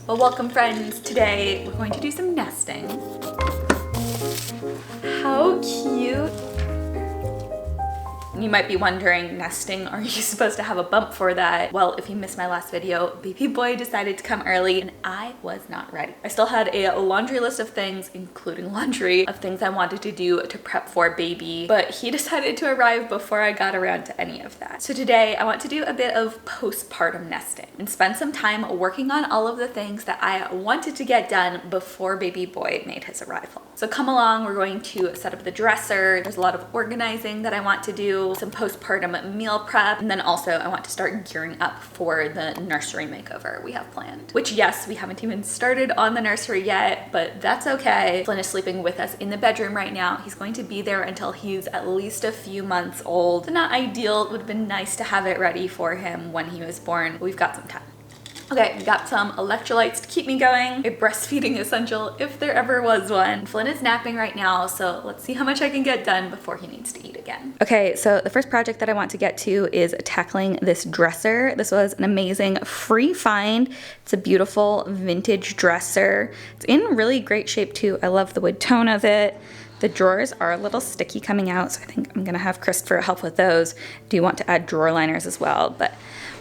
Well, welcome friends. Today we're going to do some nesting. How cute. You might be wondering, nesting, are you supposed to have a bump for that? Well, if you missed my last video, baby boy decided to come early and I was not ready. I still had a laundry list of things, including laundry, of things I wanted to do to prep for baby, but he decided to arrive before I got around to any of that. So today I want to do a bit of postpartum nesting and spend some time working on all of the things that I wanted to get done before baby boy made his arrival. So come along, we're going to set up the dresser. There's a lot of organizing that I want to do, some postpartum meal prep, and then also I want to start gearing up for the nursery makeover we have planned. Which, yes, we haven't even started on the nursery yet, but that's okay. Flynn is sleeping with us in the bedroom right now. He's going to be there until he's at least a few months old. So not ideal. It would have been nice to have it ready for him when he was born. We've got some time. Okay, we got some electrolytes to keep me going, a breastfeeding essential if there ever was one. Flynn is napping right now, so let's see how much I can get done before he needs to eat again. Okay, so the first project that I want to get to is tackling this dresser. This was an amazing free find. It's a beautiful vintage dresser. It's in really great shape too. I love the wood tone of it. The drawers are a little sticky coming out, so I think I'm gonna have Christopher help with those. I do want to add drawer liners as well, but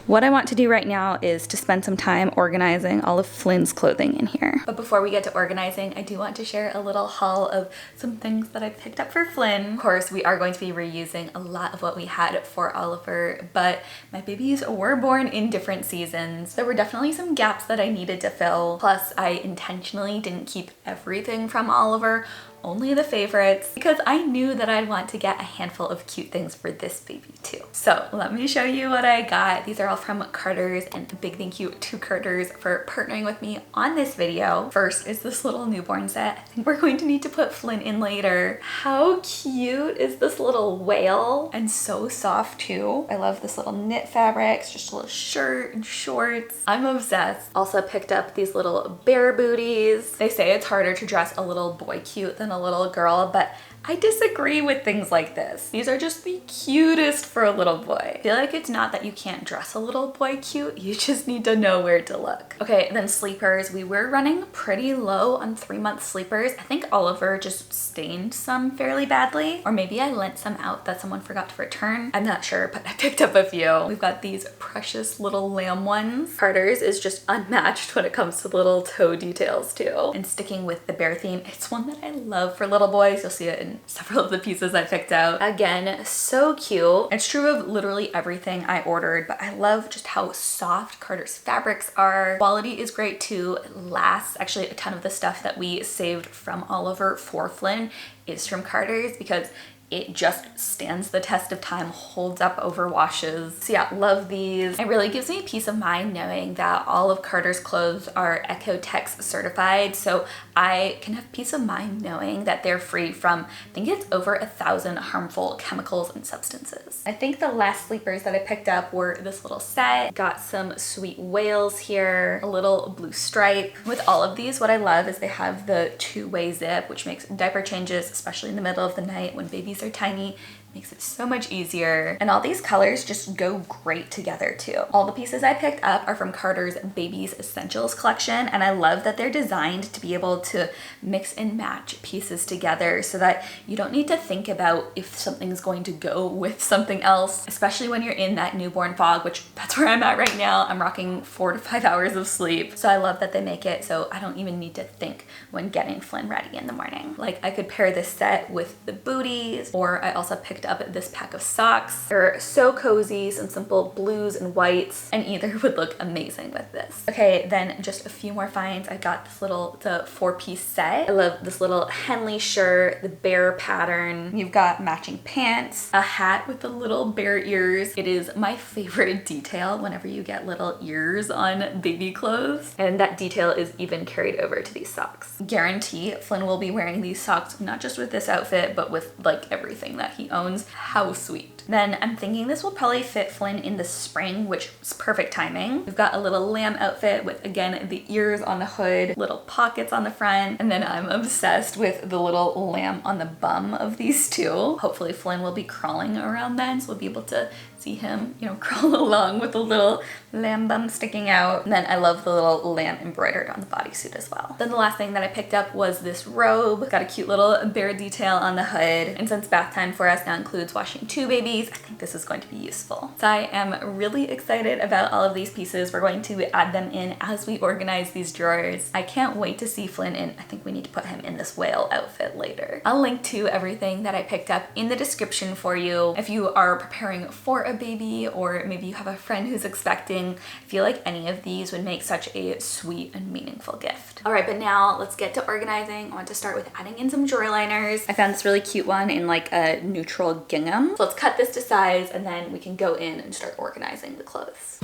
what I want to do right now is to spend some time organizing all of Flynn's clothing in here. But before we get to organizing, I do want to share a little haul of some things that I picked up for Flynn. Of course, we are going to be reusing a lot of what we had for Oliver, but my babies were born in different seasons. There were definitely some gaps that I needed to fill. Plus, I intentionally didn't keep everything from Oliver, only the favorites, because I knew that I'd want to get a handful of cute things for this baby too. So let me show you what I got. These are all from Carter's, and a big thank you to Carter's for partnering with me on this video. First is this little newborn set. I think we're going to need to put Flynn in later. How cute is this little whale? And so soft too. I love this little knit fabric. It's just a little shirt and shorts. I'm obsessed. Also picked up these little bear booties. They say it's harder to dress a little boy cute than a little girl, but I disagree with things like this. These are just the cutest for a little boy. I feel like it's not that you can't dress a little boy cute, you just need to know where to look. Okay, then sleepers. We were running pretty low on 3-month sleepers. I think Oliver just stained some fairly badly, or maybe I lent some out that someone forgot to return. I'm not sure, but I picked up a few. We've got these precious little lamb ones. Carter's is just unmatched when it comes to little toe details too. And sticking with the bear theme, it's one that I love for little boys. You'll see it in several of the pieces I picked out. Again, so cute. It's true of literally everything I ordered, but I love just how soft Carter's fabrics are. Quality is great too. It lasts. Actually, a ton of the stuff that we saved from Oliver for Flynn is from Carter's because it just stands the test of time, holds up over washes. So yeah, love these. It really gives me peace of mind knowing that all of Carter's clothes are Ecotex certified, so I can have peace of mind knowing that they're free from, I think it's over 1,000 harmful chemicals and substances. I think the last sleepers that I picked up were this little set. Got some sweet whales here, a little blue stripe. With all of these, what I love is they have the 2-way zip, which makes diaper changes, especially in the middle of the night when babies are tiny, makes it so much easier. And all these colors just go great together too. All the pieces I picked up are from Carter's Babies Essentials collection, and I love that they're designed to be able to mix and match pieces together so that you don't need to think about if something's going to go with something else, especially when you're in that newborn fog, which that's where I'm at right now. I'm rocking 4 to 5 hours of sleep. So I love that they make it so I don't even need to think when getting Flynn ready in the morning. Like, I could pair this set with the booties, or I also picked up this pack of socks. They're so cozy, some simple blues and whites, and either would look amazing with this. Okay, then just a few more finds. I got this little, the 4-piece set. I love this little Henley shirt, the bear pattern. You've got matching pants, a hat with the little bear ears. It is my favorite detail whenever you get little ears on baby clothes, and that detail is even carried over to these socks. Guarantee Flynn will be wearing these socks not just with this outfit, but with like everything that he owns. How sweet. Then I'm thinking this will probably fit Flynn in the spring, which is perfect timing. We've got a little lamb outfit with, again, the ears on the hood, little pockets on the front, and then I'm obsessed with the little lamb on the bum of these two. Hopefully Flynn will be crawling around then, so we'll be able to see him, you know, crawl along with a little lamb bum sticking out. And then I love the little lamb embroidered on the bodysuit as well. Then the last thing that I picked up was this robe. Got a cute little bear detail on the hood. And since bath time for us now includes washing 2 babies, I think this is going to be useful. So I am really excited about all of these pieces. We're going to add them in as we organize these drawers. I can't wait to see Flynn in. I think we need to put him in this whale outfit later. I'll link to everything that I picked up in the description for you. If you are preparing for a baby, or maybe you have a friend who's expecting, I feel like any of these would make such a sweet and meaningful gift. All right, but now let's get to organizing. I want to start with adding in some drawer liners. I found this really cute one in like a neutral gingham. So let's cut this to size and then we can go in and start organizing the clothes.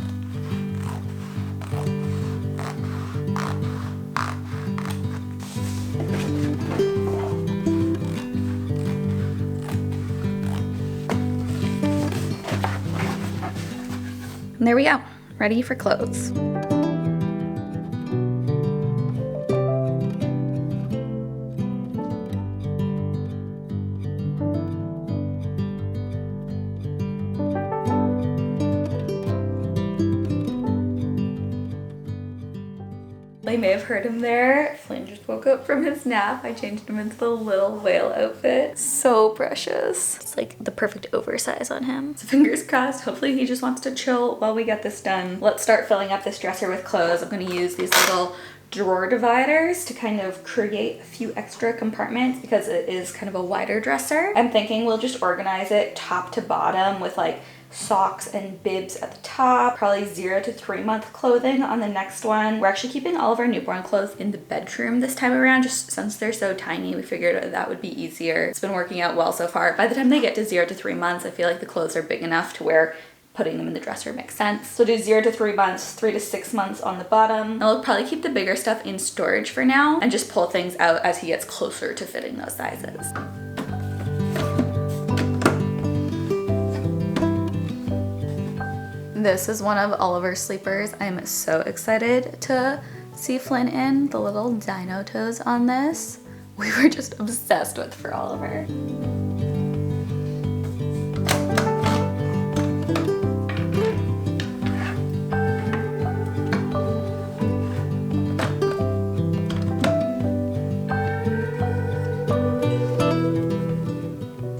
And there we go, ready for clothes. You may have heard him there. Flynn just woke up from his nap. I changed him into the little whale outfit. So precious. It's like the perfect oversize on him. So fingers crossed, hopefully he just wants to chill while we get this done. Let's start filling up this dresser with clothes. I'm gonna use these little drawer dividers to kind of create a few extra compartments because it is kind of a wider dresser. I'm thinking we'll just organize it top to bottom with like socks and bibs at the top, probably 0 to 3 month clothing on the next one. We're actually keeping all of our newborn clothes in the bedroom this time around, just since they're so tiny. We figured that would be easier. It's been working out well so far. By the time they get to 0 to 3 months, I feel like the clothes are big enough to where putting them in the dresser makes sense. So do 0 to 3 months, 3 to 6 months on the bottom. And I'll probably keep the bigger stuff in storage for now and just pull things out as he gets closer to fitting those sizes. This is one of Oliver's sleepers. I'm so excited to see Flynn in. The little dino toes on this, we were just obsessed with for Oliver.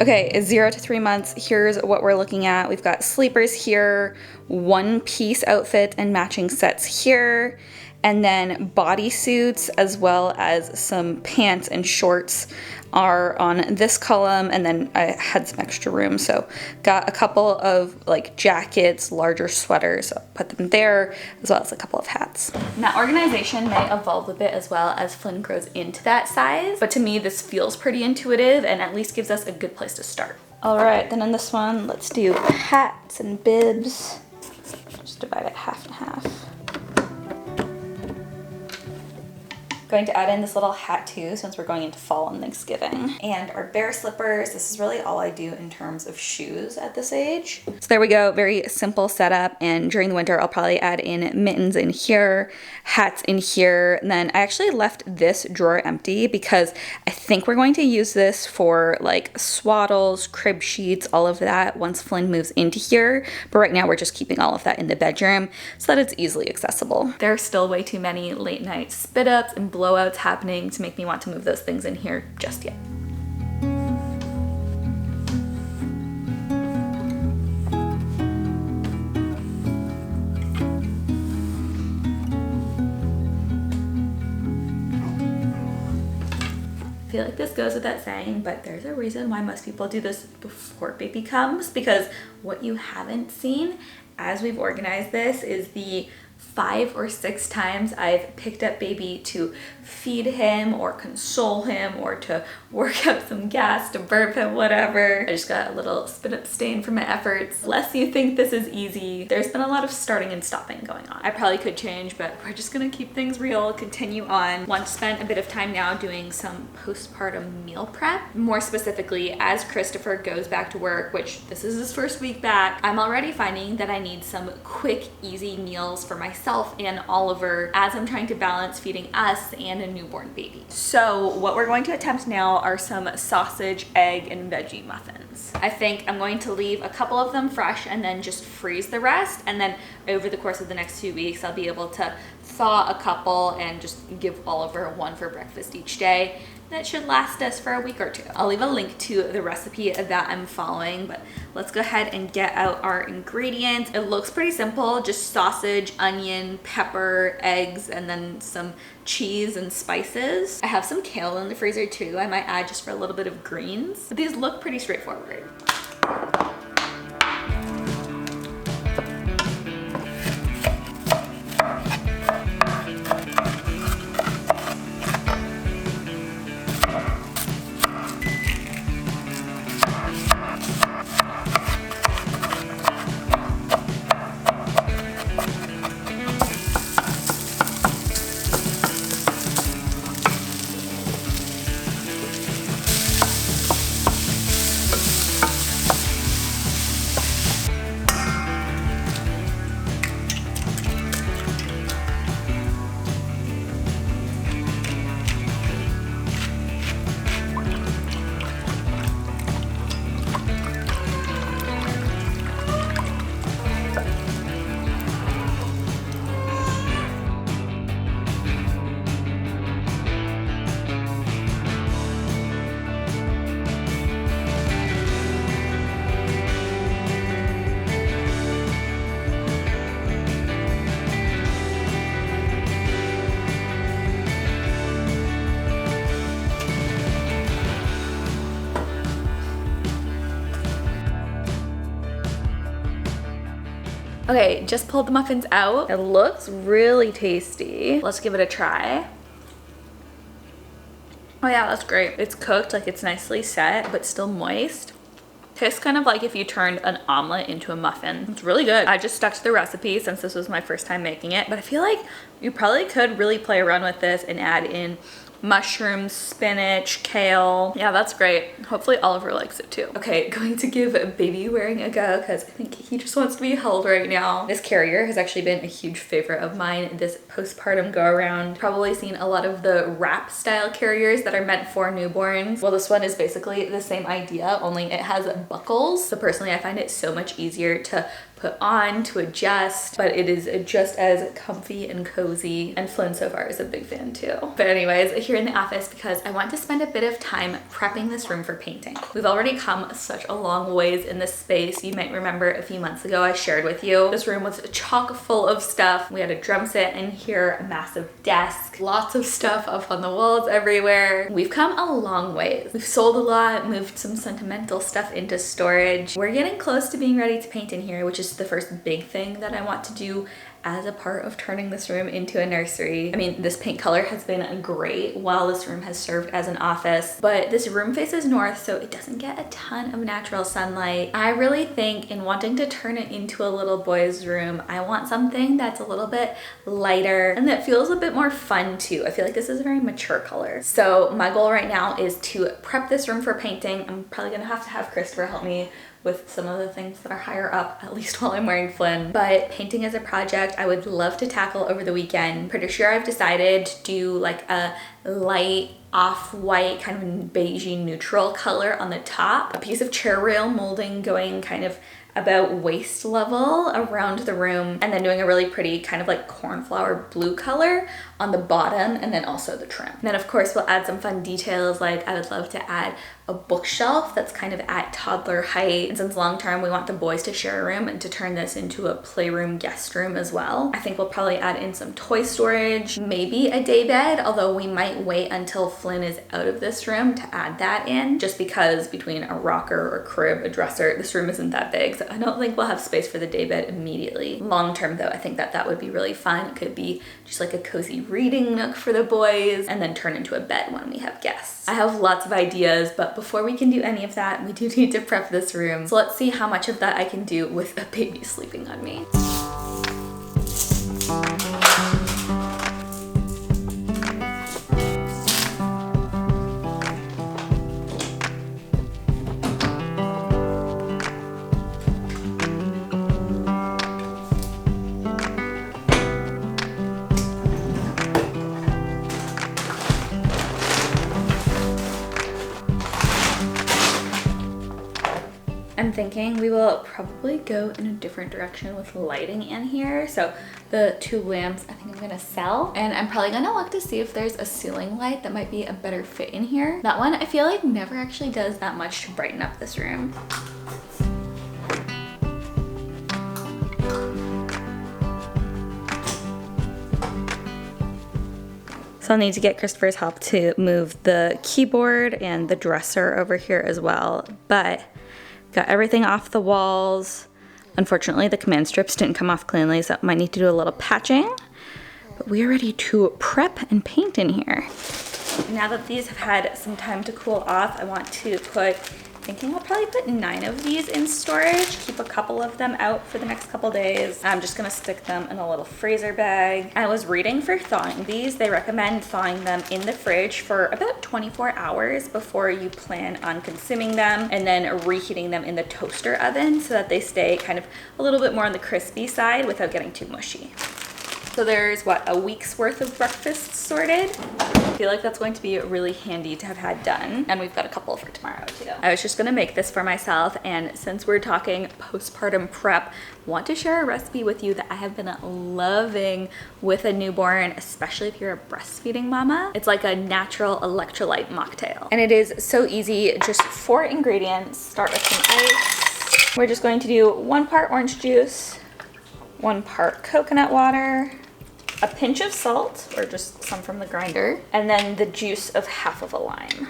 Okay, 0 to 3 months, here's what we're looking at. We've got sleepers here, 1-piece outfit and matching sets here, and then bodysuits as well as some pants and shorts are on this column, and then I had some extra room, so got a couple of like jackets, larger sweaters, so put them there, as well as a couple of hats. And that organization may evolve a bit as well as Flynn grows into that size, but to me this feels pretty intuitive and at least gives us a good place to start. All right, then on this one, let's do hats and bibs. Just divide it half and half. Going to add in this little hat too, since we're going into fall and Thanksgiving. And our bear slippers, this is really all I do in terms of shoes at this age. So there we go, very simple setup. And during the winter, I'll probably add in mittens in here, hats in here. And then I actually left this drawer empty because I think we're going to use this for like swaddles, crib sheets, all of that once Flynn moves into here. But right now we're just keeping all of that in the bedroom so that it's easily accessible. There are still way too many late night spit ups and blowouts happening to make me want to move those things in here just yet. I feel like this goes without saying, but there's a reason why most people do this before baby comes, because what you haven't seen as we've organized this is the 5 or 6 times I've picked up baby to feed him or console him or to work up some gas to burp him, whatever. I just got a little spit up stain for my efforts. Lest you think this is easy, there's been a lot of starting and stopping going on. I probably could change, but we're just gonna keep things real, continue on. Want to spend a bit of time now doing some postpartum meal prep. More specifically, as Christopher goes back to work, which this is his first week back, I'm already finding that I need some quick, easy meals for myself and Oliver as I'm trying to balance feeding us and a newborn baby. So what we're going to attempt now are some sausage, egg, and veggie muffins. I think I'm going to leave a couple of them fresh and then just freeze the rest. And then over the course of the next 2 weeks, I'll be able to thaw a couple and just give Oliver one for breakfast each day. That should last us for a week or 2. I'll leave a link to the recipe that I'm following, but let's go ahead and get out our ingredients. It looks pretty simple, just sausage, onion, pepper, eggs, and then some cheese and spices. I have some kale in the freezer too. I might add just for a little bit of greens. But these look pretty straightforward. Okay, just pulled the muffins out. It looks really tasty. Let's give it a try. Oh yeah, that's great. It's cooked, like it's nicely set, but still moist. Tastes kind of like if you turned an omelet into a muffin. It's really good. I just stuck to the recipe since this was my first time making it, but I feel like you probably could really play around with this and add in mushrooms, spinach, kale. Yeah, that's great. Hopefully Oliver likes it too. Okay, going to give baby wearing a go because I think he just wants to be held right now. This carrier has actually been a huge favorite of mine this postpartum go around. Probably seen a lot of the wrap style carriers that are meant for newborns. Well, this one is basically the same idea, only it has buckles. So personally, I find it so much easier to put on, to adjust, but it is just as comfy and cozy, and Flynn so far is a big fan too. But anyways, here in the office because I want to spend a bit of time prepping this room for painting. We've already come such a long ways in this space. You might remember a few months ago I shared with you this room was chock full of stuff. We had a drum set in here, a massive desk, lots of stuff up on the walls everywhere. We've come a long ways. We've sold a lot, moved some sentimental stuff into storage. We're getting close to being ready to paint in here, which is the first big thing that I want to do as a part of turning this room into a nursery. I mean, this paint color has been great while this room has served as an office, but this room faces north, so it doesn't get a ton of natural sunlight. I really think in wanting to turn it into a little boy's room, I want something that's a little bit lighter and that feels a bit more fun too. I feel like this is a very mature color. So my goal right now is to prep this room for painting. I'm probably gonna have to have Christopher help me with some of the things that are higher up, at least while I'm wearing Flynn. But painting is a project I would love to tackle over the weekend. Pretty sure I've decided to do like a light off-white kind of beigey neutral color on the top. A piece of chair rail molding going kind of about waist level around the room, and then doing a really pretty kind of like cornflower blue color on the bottom and then also the trim. And then of course we'll add some fun details, like I would love to add a bookshelf that's kind of at toddler height. And since long term we want the boys to share a room and to turn this into a playroom guest room as well. I think we'll probably add in some toy storage, maybe a day bed, although we might wait until Flynn is out of this room to add that in, just because between a rocker or crib, a dresser, this room isn't that big, so I don't think we'll have space for the day bed immediately. Long term though, I think that would be really fun. It could be just like a cozy reading nook for the boys and then turn into a bed when we have guests. I have lots of ideas, but before we can do any of that, we do need to prep this room. So let's see how much of that I can do with a baby sleeping on me. I'm thinking we will probably go in a different direction with lighting in here. So the 2 lamps I think I'm gonna sell, and I'm probably gonna look to see if there's a ceiling light that might be a better fit in here. That one I feel like never actually does that much to brighten up this room. So I'll need to get Christopher's help to move the keyboard and the dresser over here as well, but got everything off the walls. Unfortunately, the command strips didn't come off cleanly, so I might need to do a little patching. But we are ready to prep and paint in here. Now that these have had some time to cool off, I want to put, thinking I'll probably put 9 of these in storage, keep a couple of them out for the next couple days. I'm just gonna stick them in a little freezer bag. I was reading for thawing these, they recommend thawing them in the fridge for about 24 hours before you plan on consuming them, and then reheating them in the toaster oven so that they stay kind of a little bit more on the crispy side without getting too mushy. So there's, what, a week's worth of breakfasts sorted? I feel like that's going to be really handy to have had done. And we've got a couple for tomorrow too. I was just gonna make this for myself, and since we're talking postpartum prep, I want to share a recipe with you that I have been loving with a newborn, especially if you're a breastfeeding mama. It's like a natural electrolyte mocktail. And it is so easy, just 4 ingredients. Start with some ice. We're just going to do 1 part orange juice, 1 part coconut water, a pinch of salt, or just some from the grinder, and then the juice of half of a lime.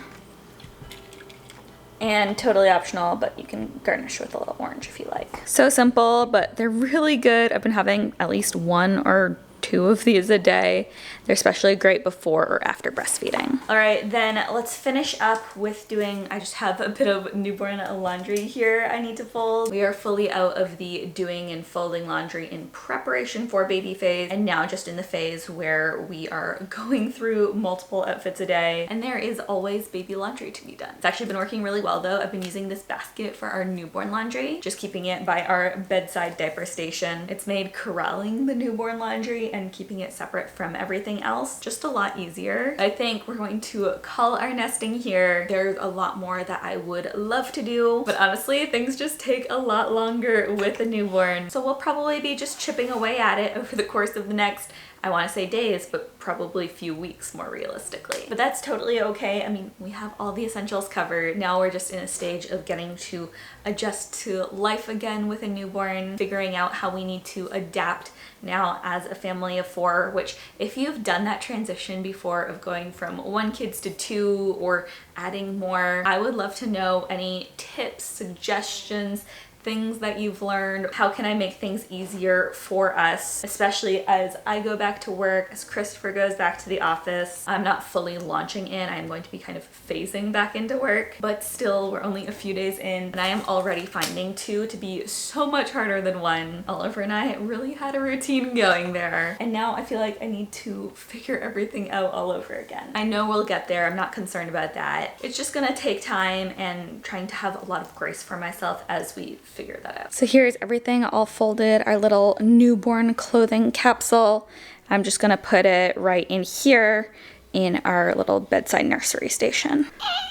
And totally optional, but you can garnish with a little orange if you like. So simple, but they're really good. I've been having at least 1 or 2 of these a day. They're especially great before or after breastfeeding. All right, then let's finish up with doing, I just have a bit of newborn laundry here I need to fold. We are fully out of the doing and folding laundry in preparation for baby phase, and now just in the phase where we are going through multiple outfits a day, and there is always baby laundry to be done. It's actually been working really well though. I've been using this basket for our newborn laundry, just keeping it by our bedside diaper station. It's made corralling the newborn laundry and keeping it separate from everything else just a lot easier. I think we're going to call our nesting here. There's a lot more that I would love to do, but honestly things just take a lot longer with a newborn, so we'll probably be just chipping away at it over the course of the next, I want to say days, but probably a few weeks more realistically. But that's totally okay. I mean, we have all the essentials covered. Now we're just in a stage of getting to adjust to life again with a newborn, figuring out how we need to adapt now as a family of 4, which if you've done that transition before of going from 1 kids to 2 or adding more, I would love to know any tips, suggestions, things that you've learned. How can I make things easier for us, especially as I go back to work, as Christopher goes back to the office. I'm not fully launching in, I'm going to be kind of phasing back into work, but still we're only a few days in, and I am already finding 2 to be so much harder than 1. Oliver and I really had a routine going there, and now I feel like I need to figure everything out all over again. I know we'll get there, I'm not concerned about that. It's just gonna take time and trying to have a lot of grace for myself as we figure that out. So here's everything all folded, our little newborn clothing capsule. I'm just gonna put it right in here in our little bedside nursery station,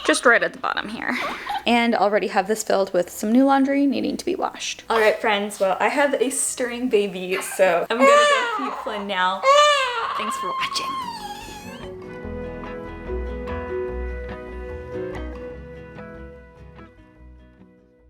just right at the bottom here. And already have this filled with some new laundry needing to be washed. All right, friends, well, I have a stirring baby, so I'm gonna go feed Flynn now. Thanks for watching.